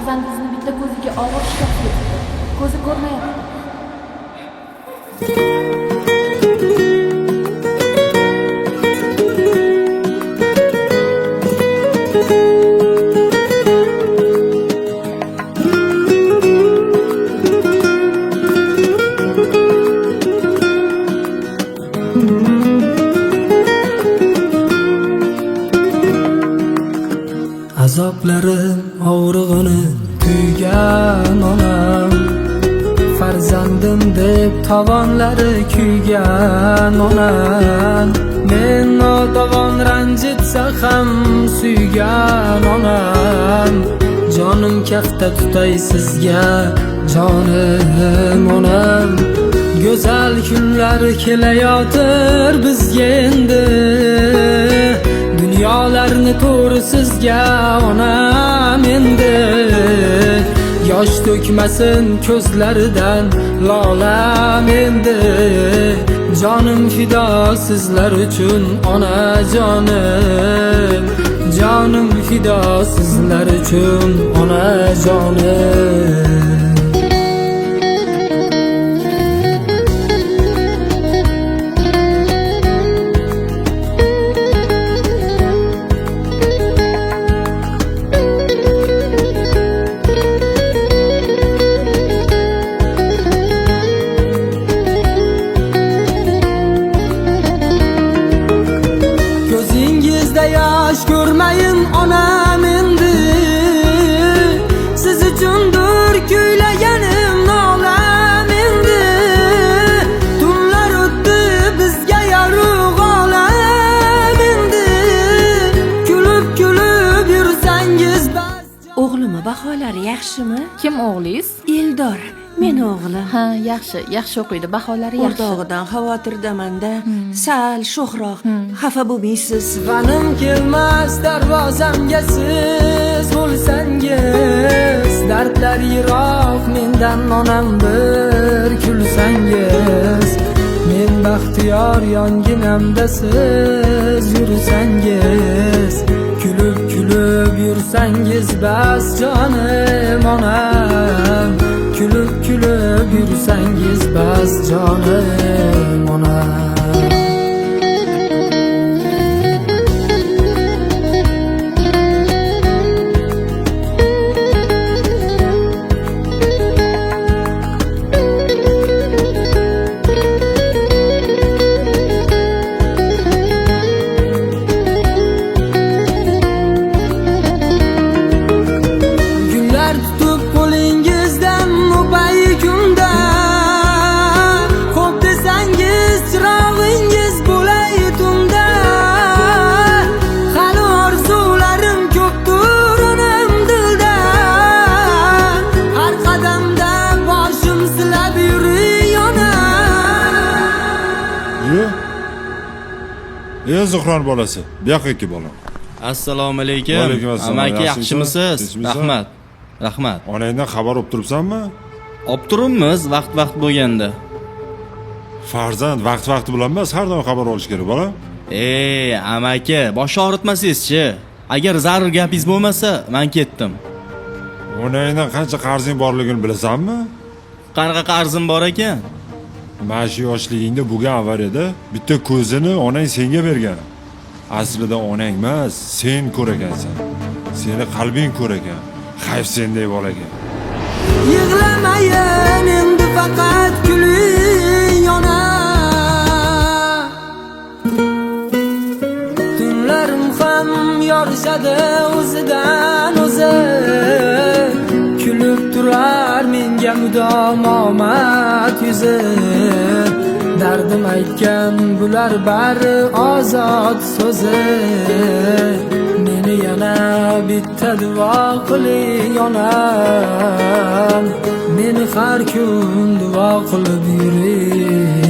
farzandingizni bitta ko'ziga og'ir shikast yetdi. Ko'zi ko'rmayapti. Azoblarim og'rig'ini tuygan onam, farzandim deb tovonlari kuygan onam, men notavon ranjitsa ham suygan onam, jonim kafta tutay sizga jonim onam. Go'zal kunlar kelayotir bizga endi, dunyolarni to'g'ri sizga onam endi. Yosh to'kmasin ko'zlaridan lolam endi, jonim fido sizlar uchun onajonim, jonim fido sizlar uchun onajonim. Yosh ko'rmayin onam endi, siz uchundir kuylaganim nolam endi. Tunlar o'tdi bizga yorug' olam endi, kulib kulib yursangiz bas. O'g'limi baholari yaxshimi? Kim o'g'lingiz? Eldor, men o'g'lim. Ha, yaxshi o'qiydi, baholari yaxshi. O'rtog'idan xavotirdamanda, sal sho'xroq, xafa bo'lmaysiz. Vanim kelmas darvozamga siz bo'lsangiz, dardlar yiroq mendan onam bir kulsangiz. Men baxtiyor yonginamda siz yursangiz, kulib kulib yursangiz bas jonim onam, kulib kulib yursangiz bas jonim onam. Zuhron bolasi, bu yoqqa kelib bolam. Assalomu alaykum. Alaykum assalom. Amaki yaxshimisiz? Rahmat. Rahmat. Onangdan xabar olib turibsanmi? Olib turibmiz vaqt bo'lganda. Farzand vaqti bilan emas, har doim xabar olish kerak bolam. Amaki, bosh og'ritmasangiz-chi. Agar zarur gapingiz bo'lmasa, men ketdim. Onangdan qancha qarzing borligini bilasanmi? Qanaqa qarzim bor ekan? Mana shu yoshligingda bo'lgan avariyada bitta ko'zini onang senga bergan. Aslida onang emas, sen ko'r ekansan. Seni qalbing ko'r ekan. Xayf sendek bolaga. Yig'lamayin endi faqat kuling onam. Tunlarim ham yorishadi o'zidan o'zi. Kulib turar menga mudom omad yuzi. Dardim aytgan bular bari ozod so'zi. Meni yana bitta duo qiling onam, meni har kun duo qilib yuring.